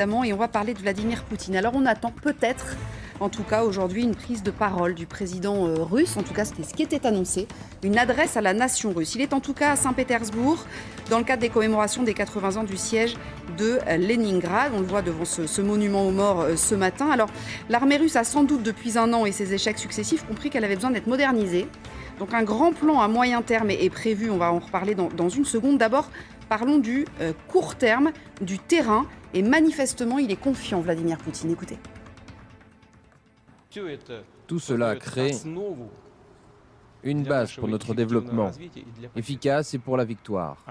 Et on va parler de Vladimir Poutine. Alors on attend peut-être, en tout cas aujourd'hui, une prise de parole du président russe. En tout cas, c'était ce qui était annoncé. Une adresse à la nation russe. Il est en tout cas à Saint-Pétersbourg, dans le cadre des commémorations des 80 ans du siège de Leningrad. On le voit devant ce monument aux morts ce matin. Alors l'armée russe a sans doute depuis un an et ses échecs successifs compris qu'elle avait besoin d'être modernisée. Donc un grand plan à moyen terme est prévu. On va en reparler dans une seconde. D'abord, parlons du court terme, du terrain. Et manifestement, il est confiant, Vladimir Poutine. Écoutez. Tout cela crée une base pour notre développement, efficace et pour la victoire.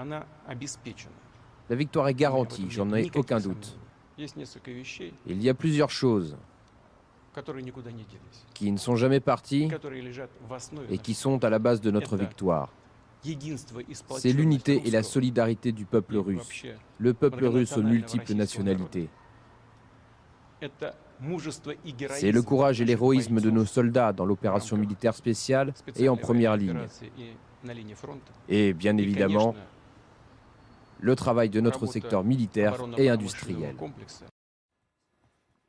La victoire est garantie, j'en ai aucun doute. Il y a plusieurs choses qui ne sont jamais parties et qui sont à la base de notre victoire. C'est l'unité et la solidarité du peuple russe, le peuple russe aux multiples nationalités. C'est le courage et l'héroïsme de nos soldats dans l'opération militaire spéciale et en première ligne. Et bien évidemment, le travail de notre secteur militaire et industriel.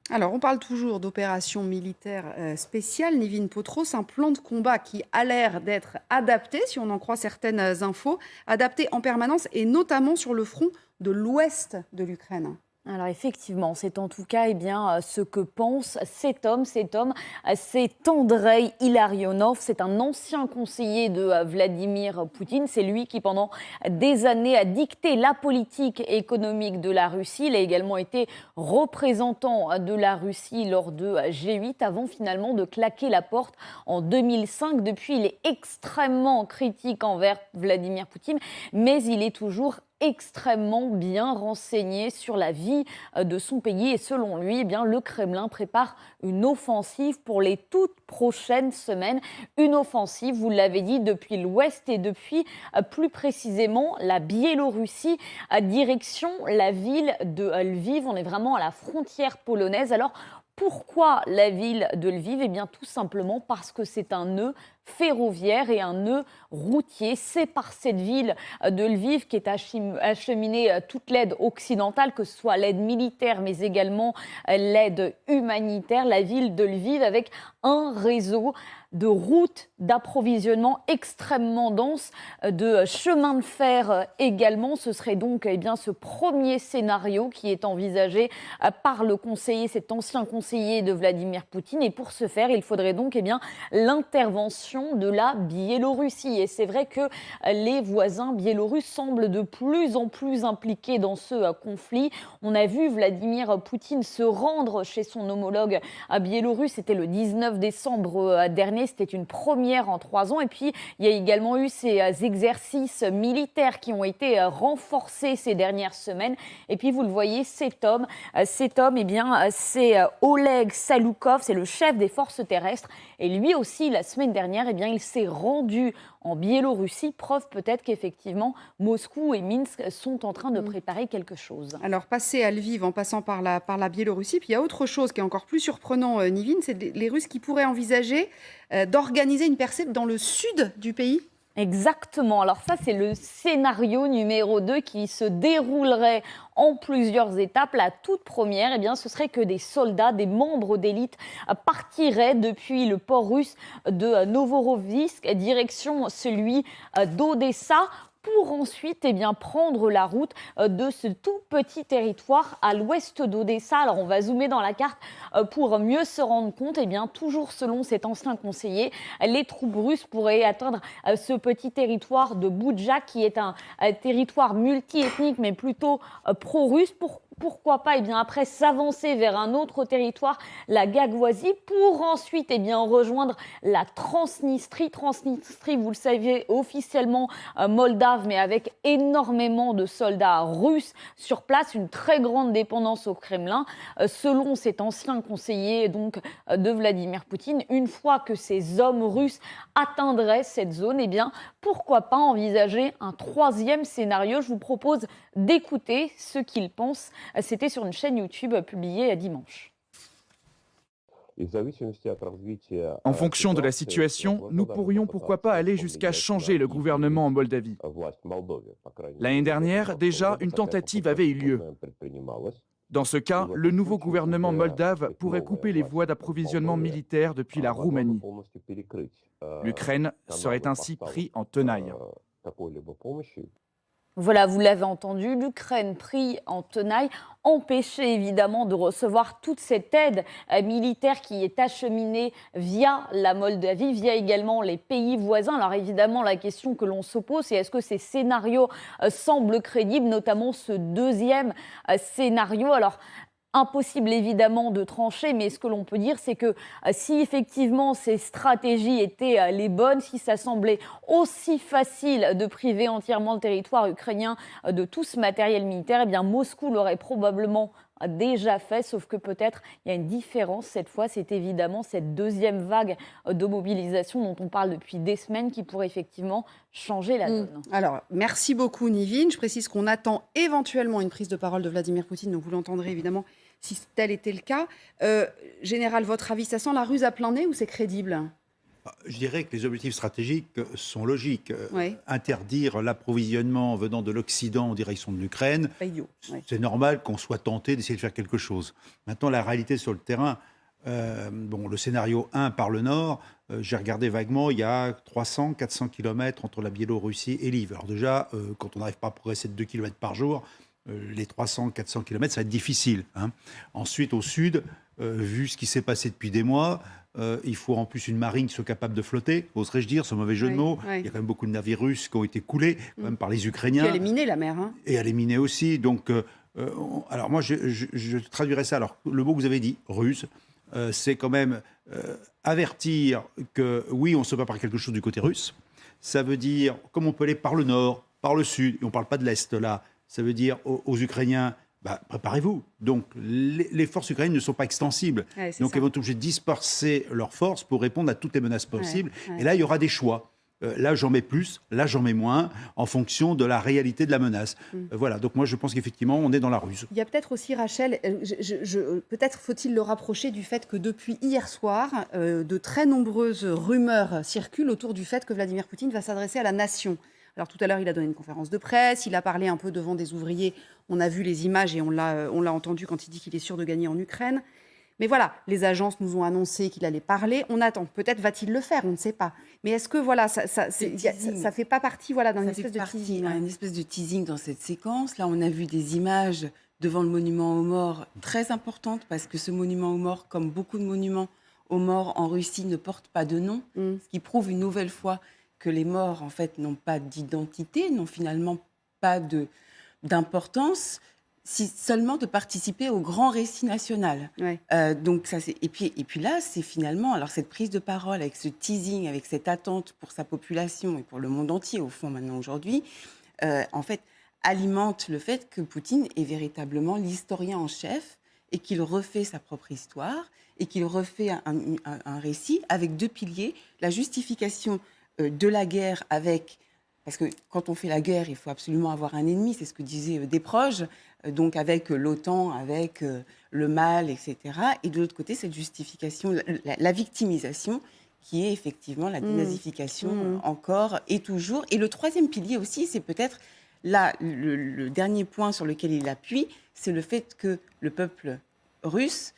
Alors, on parle toujours d'opération militaire spéciale, Nivine Potros, un plan de combat qui a l'air d'être adapté, si on en croit certaines infos, adapté en permanence et notamment sur le front de l'ouest de l'Ukraine. Alors effectivement, c'est en tout cas ce que pense cet homme, c'est Andrei Ilarionov, c'est un ancien conseiller de Vladimir Poutine, c'est lui qui pendant des années a dicté la politique économique de la Russie, il a également été représentant de la Russie lors de G8 avant finalement de claquer la porte en 2005. Depuis, il est extrêmement critique envers Vladimir Poutine, mais il est toujours extrêmement bien renseigné sur la vie de son pays et selon lui, le Kremlin prépare une offensive pour les toutes prochaines semaines. Une offensive, vous l'avez dit, depuis l'Ouest et depuis plus précisément la Biélorussie, à direction la ville de Lviv. On est vraiment à la frontière polonaise. Alors, pourquoi la ville de Lviv ? Eh bien, tout simplement parce que c'est un nœud ferroviaire et un nœud routier. C'est par cette ville de Lviv qu'est acheminée toute l'aide occidentale, que ce soit l'aide militaire, mais également l'aide humanitaire. La ville de Lviv avec un réseau de routes d'approvisionnement extrêmement dense, de chemins de fer également. Ce serait donc ce premier scénario qui est envisagé par le conseiller, cet ancien conseiller de Vladimir Poutine. Et pour ce faire, il faudrait donc l'intervention de la Biélorussie. Et c'est vrai que les voisins biélorusses semblent de plus en plus impliqués dans ce conflit. On a vu Vladimir Poutine se rendre chez son homologue biélorusse. C'était le 19 décembre dernier. C'était une première en 3 ans. Et puis, il y a également eu ces exercices militaires qui ont été renforcés ces dernières semaines. Et puis, vous le voyez, cet homme, c'est Oleg Saloukov, c'est le chef des forces terrestres. Et lui aussi, la semaine dernière, il s'est rendu en Biélorussie. Preuve peut-être qu'effectivement, Moscou et Minsk sont en train de préparer quelque chose. Alors, passer à Lviv en passant par la Biélorussie. Puis il y a autre chose qui est encore plus surprenant, Nivine, c'est les Russes qui pourraient envisager d'organiser une percée dans le sud du pays. Exactement. Alors ça, c'est le scénario numéro 2 qui se déroulerait en plusieurs étapes. La toute première, ce serait que des soldats, des membres d'élite partiraient depuis le port russe de Novorossiysk, direction celui d'Odessa, pour ensuite prendre la route de ce tout petit territoire à l'ouest d'Odessa. Alors on va zoomer dans la carte pour mieux se rendre compte. Toujours selon cet ancien conseiller, les troupes russes pourraient atteindre ce petit territoire de Boudja, qui est un territoire multiethnique mais plutôt pro-russe. Pourquoi pas après s'avancer vers un autre territoire, la Gagouasie, pour ensuite rejoindre la Transnistrie. Transnistrie, vous le savez, officiellement moldave, mais avec énormément de soldats russes sur place, une très grande dépendance au Kremlin. Selon cet ancien conseiller de Vladimir Poutine, une fois que ces hommes russes atteindraient cette zone, pourquoi pas envisager un troisième scénario. Je vous propose d'écouter ce qu'ils pensent. C'était sur une chaîne YouTube publiée dimanche. En fonction de la situation, nous pourrions pourquoi pas aller jusqu'à changer le gouvernement en Moldavie. L'année dernière, déjà, une tentative avait eu lieu. Dans ce cas, le nouveau gouvernement moldave pourrait couper les voies d'approvisionnement militaire depuis la Roumanie. L'Ukraine serait ainsi pris en tenaille. Voilà, vous l'avez entendu, l'Ukraine pris en tenaille, empêchée évidemment de recevoir toute cette aide militaire qui est acheminée via la Moldavie, via également les pays voisins. Alors évidemment, la question que l'on se pose, c'est est-ce que ces scénarios semblent crédibles, notamment ce deuxième scénario. Alors, impossible évidemment de trancher, mais ce que l'on peut dire, c'est que si effectivement ces stratégies étaient les bonnes, si ça semblait aussi facile de priver entièrement le territoire ukrainien de tout ce matériel militaire, eh bien Moscou l'aurait probablement déjà fait, sauf que peut-être il y a une différence cette fois, c'est évidemment cette deuxième vague de mobilisation dont on parle depuis des semaines qui pourrait effectivement changer la donne. Alors, merci beaucoup Nivine. Je précise qu'on attend éventuellement une prise de parole de Vladimir Poutine, donc vous l'entendrez évidemment si tel était le cas. Général, votre avis, ça sent la ruse à plein nez ou c'est crédible ? Je dirais que les objectifs stratégiques sont logiques. Oui. Interdire l'approvisionnement venant de l'Occident en direction de l'Ukraine, Pas idiot. Ouais. c'est normal qu'on soit tenté d'essayer de faire quelque chose. Maintenant, la réalité sur le terrain, le scénario 1 par le nord, j'ai regardé vaguement, il y a 300-400 km entre la Biélorussie et Lviv. Alors déjà, quand on n'arrive pas à progresser de 2 km par jour, les 300-400 km, ça va être difficile. Ensuite, au sud, vu ce qui s'est passé depuis des mois, il faut en plus une marine qui soit capable de flotter, oserais-je dire, ce mauvais jeu de mots. Il y a quand même beaucoup de navires russes qui ont été coulés, quand même par les Ukrainiens. Et elle est minée, la mer. Et elle est minée aussi. Donc, alors moi, je traduirais ça. Alors, le mot que vous avez dit, russe, c'est quand même avertir que, oui, on se bat par quelque chose du côté russe. Ça veut dire, comme on peut aller par le nord, par le sud, et on ne parle pas de l'Est là, ça veut dire aux Ukrainiens, préparez-vous. Donc, les forces ukrainiennes ne sont pas extensibles. Ouais, donc, elles vont être obligées de disperser leurs forces pour répondre à toutes les menaces possibles. Ouais. Et là, il y aura des choix. Là, j'en mets plus, là, j'en mets moins, en fonction de la réalité de la menace. Voilà, donc moi, je pense qu'effectivement, on est dans la ruse. Il y a peut-être aussi, Rachel, peut-être faut-il le rapprocher du fait que depuis hier soir, de très nombreuses rumeurs circulent autour du fait que Vladimir Poutine va s'adresser à la nation. Alors tout à l'heure, il a donné une conférence de presse, il a parlé un peu devant des ouvriers, on a vu les images et on l'a entendu quand il dit qu'il est sûr de gagner en Ukraine. Mais voilà, les agences nous ont annoncé qu'il allait parler, on attend. Peut-être va-t-il le faire, on ne sait pas. Mais est-ce que voilà, ça fait pas partie d'un espèce de teasing, une espèce de teasing dans cette séquence. Là, on a vu des images devant le monument aux morts très importantes, parce que ce monument aux morts, comme beaucoup de monuments aux morts en Russie, ne porte pas de nom, ce qui prouve une nouvelle fois que les morts, en fait, n'ont pas d'identité, n'ont finalement pas d'importance, si seulement de participer au grand récit national. Ouais. Donc ça, et puis là, c'est finalement, alors cette prise de parole, avec ce teasing, avec cette attente pour sa population et pour le monde entier, au fond, maintenant, aujourd'hui, en fait, alimente le fait que Poutine est véritablement l'historien en chef et qu'il refait sa propre histoire et qu'il refait un récit avec deux piliers, la justification de la guerre parce que quand on fait la guerre, il faut absolument avoir un ennemi, c'est ce que disait Desproges, donc avec l'OTAN, avec le mal, etc. Et de l'autre côté, cette justification, la victimisation, qui est effectivement la dénazification encore et toujours. Et le troisième pilier aussi, c'est peut-être là, le dernier point sur lequel il appuie, c'est le fait que le peuple russe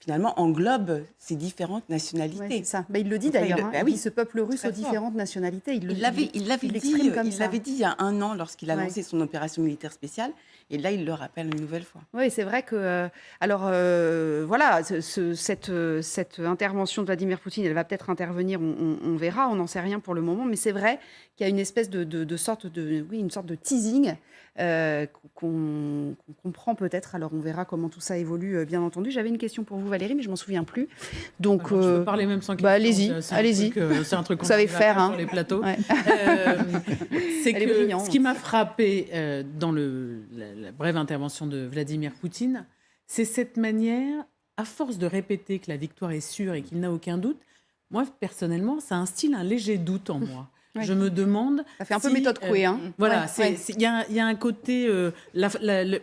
finalement englobe ces différentes nationalités. Ouais, c'est ça. Il le dit d'ailleurs, oui, ce peuple russe aux différentes nationalités. Il l'avait dit il y a un an lorsqu'il a lancé son opération militaire spéciale, et là il le rappelle une nouvelle fois. Oui, c'est vrai que cette intervention de Vladimir Poutine, elle va peut-être intervenir, on verra, on n'en sait rien pour le moment, mais c'est vrai qu'il y a une espèce une sorte de teasing qu'on comprend peut-être. Alors on verra comment tout ça évolue, bien entendu. J'avais une question pour vous, Valérie, mais je m'en souviens plus. Donc, je peux parler même sans question. Allez-y. C'est un truc qu'on vous savez faire sur les plateaux. Ouais. C'est que ce qui m'a frappé dans la brève intervention de Vladimir Poutine, c'est cette manière, à force de répéter que la victoire est sûre et qu'il n'a aucun doute, moi personnellement, ça instille un léger doute en moi. je me demande... Ça fait un peu méthode Coué. Voilà, il y a un côté...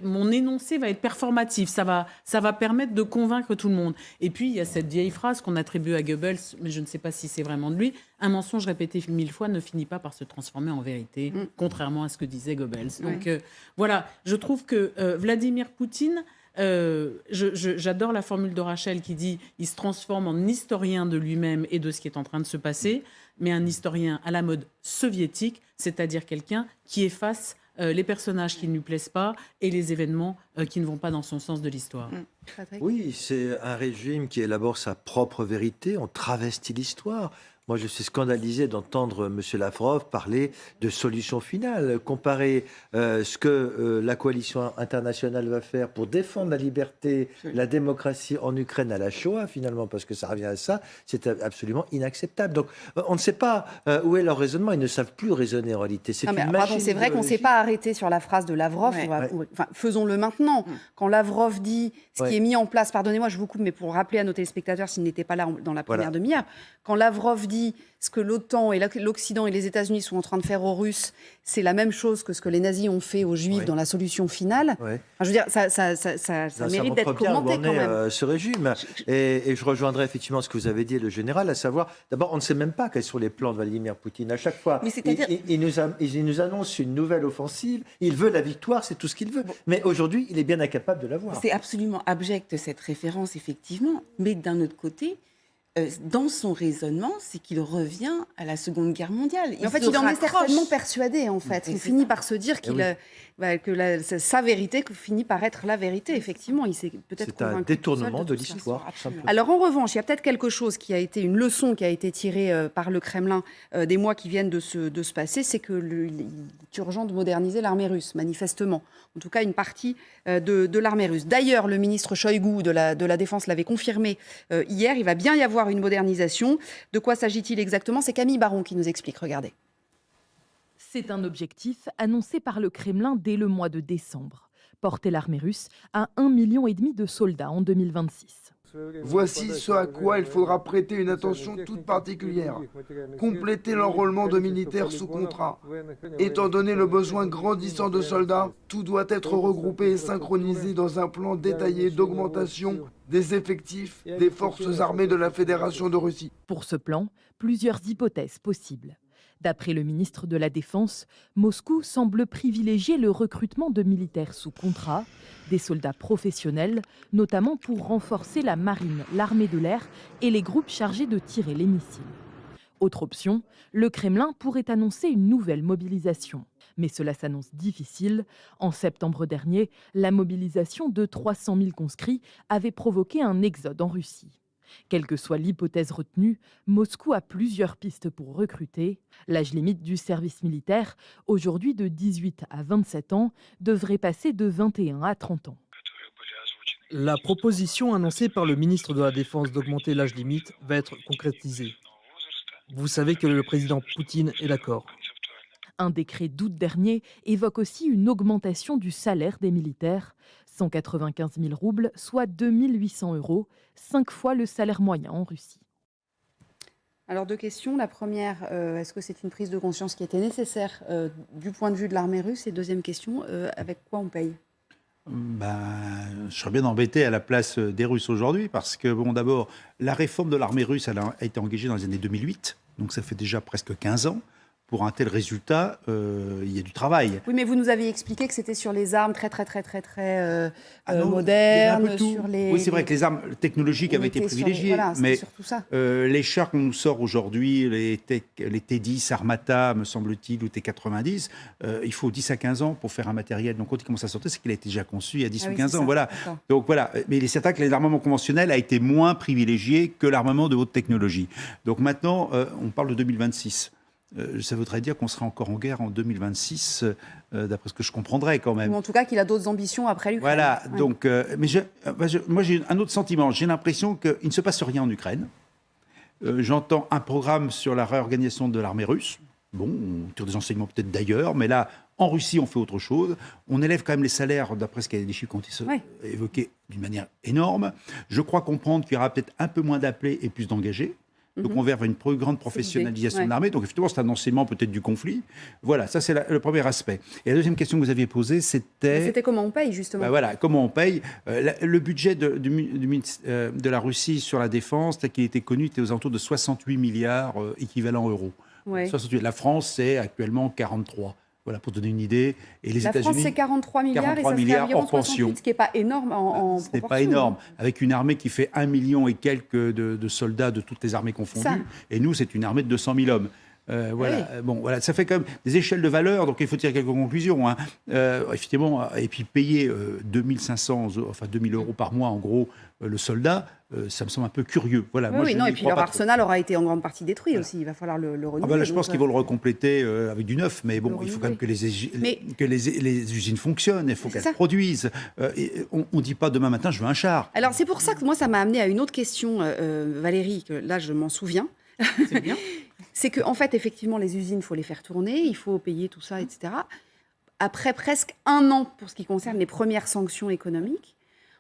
mon énoncé va être performatif, ça va permettre de convaincre tout le monde. Et puis, il y a cette vieille phrase qu'on attribue à Goebbels, mais je ne sais pas si c'est vraiment de lui, un mensonge répété 1000 fois ne finit pas par se transformer en vérité, contrairement à ce que disait Goebbels. Donc voilà, je trouve que Vladimir Poutine... j'adore la formule de Rachel qui dit il se transforme en historien de lui-même et de ce qui est en train de se passer, mais un historien à la mode soviétique, c'est-à-dire quelqu'un qui efface les personnages qui ne lui plaisent pas et les événements qui ne vont pas dans son sens de l'histoire. Oui, c'est un régime qui élabore sa propre vérité, on travestit l'histoire. Moi, je suis scandalisé d'entendre M. Lavrov parler de solution finale, comparer ce que la coalition internationale va faire pour défendre la liberté, la démocratie en Ukraine à la Shoah, finalement, parce que ça revient à ça, c'est absolument inacceptable. Donc, on ne sait pas où est leur raisonnement, ils ne savent plus raisonner en réalité. C'est vrai qu'on ne s'est pas arrêté sur la phrase de Lavrov, faisons-le maintenant. Quand Lavrov dit ce qui est mis en place, pardonnez-moi, je vous coupe, mais pour rappeler à nos téléspectateurs s'ils n'étaient pas là dans la première demi-heure, quand Lavrov dit ce que l'OTAN et l'Occident et les États-Unis sont en train de faire aux Russes, c'est la même chose que ce que les nazis ont fait aux Juifs dans la solution finale. Enfin, je veux dire, ça mérite d'être commenté quand même. Ce régime. Et je rejoindrai effectivement ce que vous avez dit, le général, à savoir, d'abord, on ne sait même pas quels sont les plans de Vladimir Poutine. À chaque fois, il nous annonce une nouvelle offensive, il veut la victoire, c'est tout ce qu'il veut. Mais aujourd'hui, il est bien incapable de l'avoir. C'est absolument abject, cette référence, effectivement. Mais d'un autre côté, dans son raisonnement, c'est qu'il revient à la Seconde Guerre mondiale. En fait, il en est certainement persuadé, en fait. Il finit par se dire que sa vérité finit par être la vérité, effectivement. Il s'est peut-être C'est un détournement de l'histoire. Alors, en revanche, il y a peut-être quelque chose qui a été une leçon qui a été tirée par le Kremlin des mois qui viennent de se passer, c'est qu'il est urgent de moderniser l'armée russe, manifestement. En tout cas, une partie de l'armée russe. D'ailleurs, le ministre Shoigu de la Défense l'avait confirmé hier. Il va bien y avoir une modernisation. De quoi s'agit-il exactement? C'est Camille Baron qui nous explique. Regardez. C'est un objectif annoncé par le Kremlin dès le mois de décembre. Porter l'armée russe à 1,5 million de soldats en 2026. Voici ce à quoi il faudra prêter une attention toute particulière. Compléter l'enrôlement de militaires sous contrat. Étant donné le besoin grandissant de soldats, tout doit être regroupé et synchronisé dans un plan détaillé d'augmentation des effectifs des forces armées de la Fédération de Russie. Pour ce plan, plusieurs hypothèses possibles. D'après le ministre de la Défense, Moscou semble privilégier le recrutement de militaires sous contrat, des soldats professionnels, notamment pour renforcer la marine, l'armée de l'air et les groupes chargés de tirer les missiles. Autre option, le Kremlin pourrait annoncer une nouvelle mobilisation. Mais cela s'annonce difficile. En septembre dernier, la mobilisation de 300 000 conscrits avait provoqué un exode en Russie. Quelle que soit l'hypothèse retenue, Moscou a plusieurs pistes pour recruter. L'âge limite du service militaire, aujourd'hui de 18 à 27 ans, devrait passer de 21 à 30 ans. La proposition annoncée par le ministre de la Défense d'augmenter l'âge limite va être concrétisée. Vous savez que le président Poutine est d'accord. Un décret d'août dernier évoque aussi une augmentation du salaire des militaires. 195 000 roubles, soit 2 800 €, 5 fois le salaire moyen en Russie. Alors, deux questions. La première, est-ce que c'est une prise de conscience qui était nécessaire du point de vue de l'armée russe? Et deuxième question, avec quoi on paye? Je serais bien embêté à la place des Russes aujourd'hui parce que, d'abord, la réforme de l'armée russe elle a été engagée dans les années 2008, donc ça fait déjà presque 15 ans. Pour un tel résultat, il y a du travail. Oui, mais vous nous aviez expliqué que c'était sur les armes très modernes. Sur les... Oui, c'est vrai que les armes technologiques avaient été privilégiées. Mais surtout ça. Les chars qu'on nous sort aujourd'hui, les T-10, Armata, me semble-t-il, ou T-90, il faut 10 à 15 ans pour faire un matériel. Donc quand il commence à sortir, c'est qu'il a été déjà conçu il y a 10 ou 15 ans. Ça, voilà. Donc voilà. Mais il est certain que l'armement conventionnel a été moins privilégié que l'armement de haute technologie. Donc maintenant, on parle de 2026. Ça voudrait dire qu'on sera encore en guerre en 2026, d'après ce que je comprendrais quand même. Ou en tout cas qu'il a d'autres ambitions après l'Ukraine. Voilà, donc, moi j'ai un autre sentiment. J'ai l'impression qu'il ne se passe rien en Ukraine. J'entends un programme sur la réorganisation de l'armée russe. Bon, on tire des enseignements peut-être d'ailleurs, mais là, en Russie, on fait autre chose. On élève quand même les salaires, d'après ce qu'il y a des chiffres qui ont été évoqués, d'une manière énorme. Je crois comprendre qu'il y aura peut-être un peu moins d'appelés et plus d'engagés. Donc on va vers une plus grande professionnalisation de l'armée. Donc effectivement, c'est un enseignement peut-être du conflit. Voilà, ça c'est le premier aspect. Et la deuxième question que vous aviez posée, c'était... C'était comment on paye, justement. Voilà, comment on paye. Le budget de la Russie sur la défense, tel qu'il était connu, était aux alentours de 68 milliards équivalent euros. Ouais. 68. La France, c'est actuellement 43. Voilà, pour donner une idée. Et les La France, États-Unis, c'est 43 milliards 43 et ça milliards serait environ hors pension. 68, ce qui n'est pas énorme en ce n'est pas proportion. énorme. Avec une armée qui fait 1 million et quelques de soldats de toutes les armées confondues. Ça. Et nous, c'est une armée de 200 000 hommes. Voilà. Oui. Bon, voilà, ça fait quand même des échelles de valeur, donc il faut tirer quelques conclusions. Hein. Effectivement, et puis payer 2500, enfin 2000 euros par mois, en gros, le soldat, ça me semble un peu curieux. Voilà, Oui, moi, oui, je non, n'y et puis crois leur pas arsenal aura été en grande partie détruit aussi. Il va falloir le renouveler. là, je pense qu'ils vont le recompléter avec du neuf, mais bon, il faut quand même que les usines fonctionnent, il faut qu'elles produisent. On ne dit pas demain matin, je veux un char. Alors c'est pour ça que moi, ça m'a amené à une autre question, Valérie, que là, je m'en souviens. C'est bien. C'est qu'en fait, effectivement, les usines, il faut les faire tourner, il faut payer tout ça, etc. Après presque 1 an, pour ce qui concerne les premières sanctions économiques,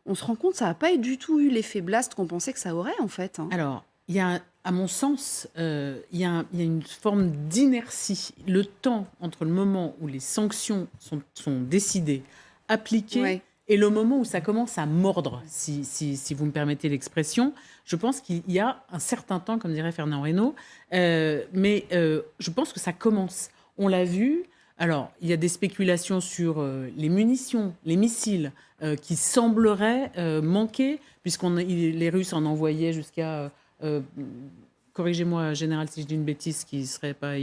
on se rend compte que ça n'a pas du tout eu l'effet blast qu'on pensait que ça aurait, en fait. Hein. Alors, il y a, à mon sens, il y a une forme d'inertie. Le temps entre le moment où les sanctions sont décidées, appliquées, et le moment où ça commence à mordre, si vous me permettez l'expression, je pense qu'il y a un certain temps, comme dirait Fernand Reynaud, mais je pense que ça commence. On l'a vu. Alors, il y a des spéculations sur les munitions, les missiles, qui sembleraient manquer, les Russes en envoyaient jusqu'à... corrigez-moi, Général, si je dis une bêtise qui serait pas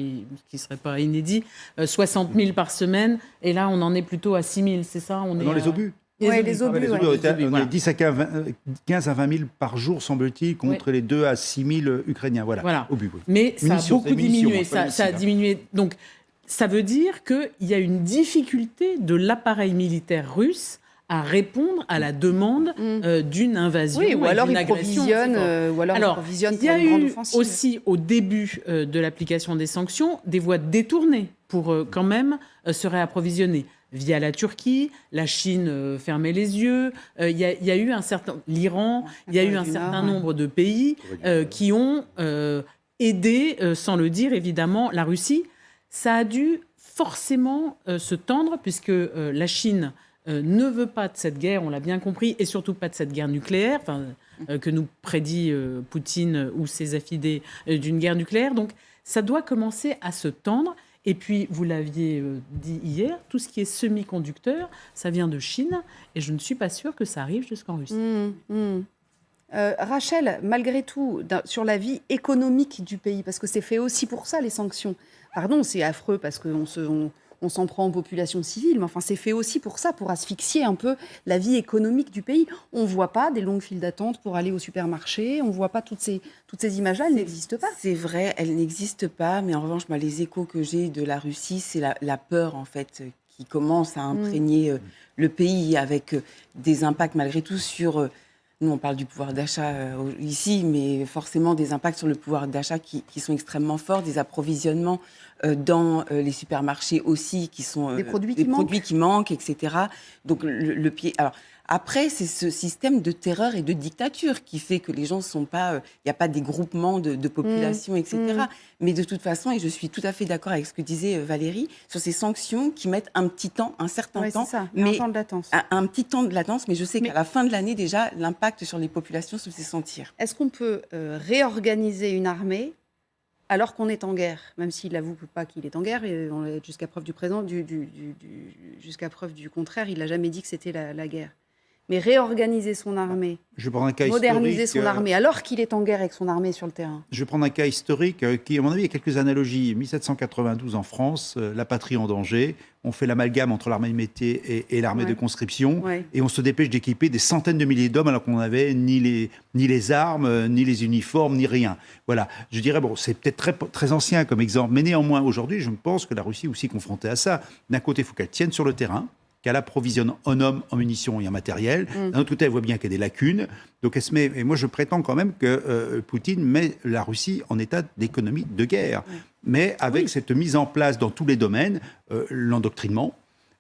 inédit, 60 000 par semaine, et là, on en est plutôt à 6 000, c'est ça? Dans les obus. Les obus, on est 10 à 15 à 20 000 par jour, semble-t-il, contre les 2 à 6 000 Ukrainiens. Voilà. Obus, oui. Mais ça a beaucoup diminué. Ça a diminué. Donc, ça veut dire qu'il y a une difficulté de l'appareil militaire russe à répondre à la demande d'une invasion. Oui, ou alors d'une il provisionne, il y a eu aussi, au début de l'application des sanctions, des voies détournées pour quand même se réapprovisionner. Via la Turquie, la Chine fermait les yeux, il y a eu l'Iran, il y a eu un certain nombre de pays qui ont aidé, sans le dire évidemment, la Russie. Ça a dû forcément se tendre, puisque la Chine ne veut pas de cette guerre, on l'a bien compris, et surtout pas de cette guerre nucléaire, que nous prédit Poutine ou ses affidés d'une guerre nucléaire. Donc ça doit commencer à se tendre. Et puis, vous l'aviez dit hier, tout ce qui est semi-conducteur, ça vient de Chine, et je ne suis pas sûre que ça arrive jusqu'en Russie. Rachel, malgré tout, sur la vie économique du pays, parce que c'est fait aussi pour ça, les sanctions. Pardon, c'est affreux parce qu'on s'en prend aux populations civiles, mais enfin, c'est fait aussi pour ça, pour asphyxier un peu la vie économique du pays. On ne voit pas des longues files d'attente pour aller au supermarché, on ne voit pas toutes ces images-là, elles n'existent pas. C'est vrai, elles n'existent pas, mais en revanche, moi, les échos que j'ai de la Russie, c'est la peur, en fait, qui commence à imprégner le pays, avec des impacts, malgré tout, sur... Nous, on parle du pouvoir d'achat ici, mais forcément des impacts sur le pouvoir d'achat qui sont extrêmement forts, des approvisionnements dans les supermarchés aussi, qui sont des produits qui manquent, etc. Donc le pied. Alors après, c'est ce système de terreur et de dictature qui fait que les gens ne sont pas. Il n'y a pas des groupements de population, etc. Mais de toute façon, et je suis tout à fait d'accord avec ce que disait Valérie, sur ces sanctions qui mettent un petit temps, un certain temps. Ça, mais un temps de latence. Un petit temps de latence, mais je sais qu'à la fin de l'année, déjà, l'impact sur les populations se fait sentir. Est-ce qu'on peut réorganiser une armée alors qu'on est en guerre, même s'il n'avoue pas qu'il est en guerre, et jusqu'à preuve du présent, jusqu'à preuve du contraire, il n'a jamais dit que c'était la guerre. Mais réorganiser son armée, je prends un cas moderniser historique, son armée, alors qu'il est en guerre avec son armée sur le terrain. Je vais prendre un cas historique qui, à mon avis, a quelques analogies. 1792 en France, la patrie en danger. On fait l'amalgame entre l'armée de métier et l'armée de conscription. Et on se dépêche d'équiper des centaines de milliers d'hommes alors qu'on n'avait ni les armes, ni les uniformes, ni rien. Voilà. Je dirais, bon, c'est peut-être très, très ancien comme exemple. Mais néanmoins, aujourd'hui, je pense que la Russie est aussi confrontée à ça. D'un côté, il faut qu'elle tienne sur le terrain, qu'elle approvisionne en hommes, en munitions et en matériel. D'un autre côté, elle voit bien qu'il y a des lacunes. Donc elle se met, et moi je prétends quand même que Poutine met la Russie en état d'économie de guerre. Mais avec cette mise en place dans tous les domaines, l'endoctrinement,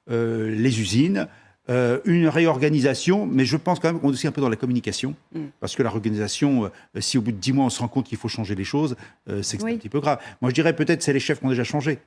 les usines, une réorganisation, mais je pense quand même qu'on est aussi un peu dans la communication, parce que la réorganisation, si au bout de 10 mois on se rend compte qu'il faut changer les choses, c'est que c'est un petit peu grave. Moi je dirais peut-être c'est les chefs qui ont déjà changé,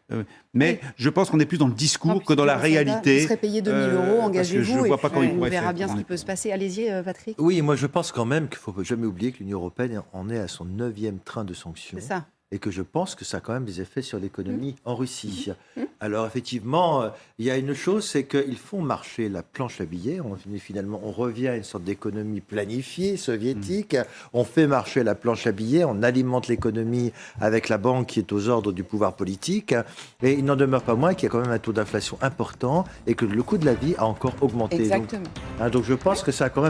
mais je pense qu'on est plus dans le discours que dans la réalité. Vous serez payé 2 000 €, engagez-vous, et vois pas puis on verra bien ce qui peut se passer. Allez-y, Patrick. Oui, moi je pense quand même qu'il ne faut jamais oublier que l'Union européenne en est à son 9e train de sanctions. C'est ça. Et que je pense que ça a quand même des effets sur l'économie en Russie. Alors effectivement, il y a une chose, c'est qu'ils font marcher la planche à billets. Finalement, on revient à une sorte d'économie planifiée soviétique. On fait marcher la planche à billets, on alimente l'économie avec la banque qui est aux ordres du pouvoir politique. Et il n'en demeure pas moins qu'il y a quand même un taux d'inflation important et que le coût de la vie a encore augmenté. Exactement. Donc je pense que ça a quand même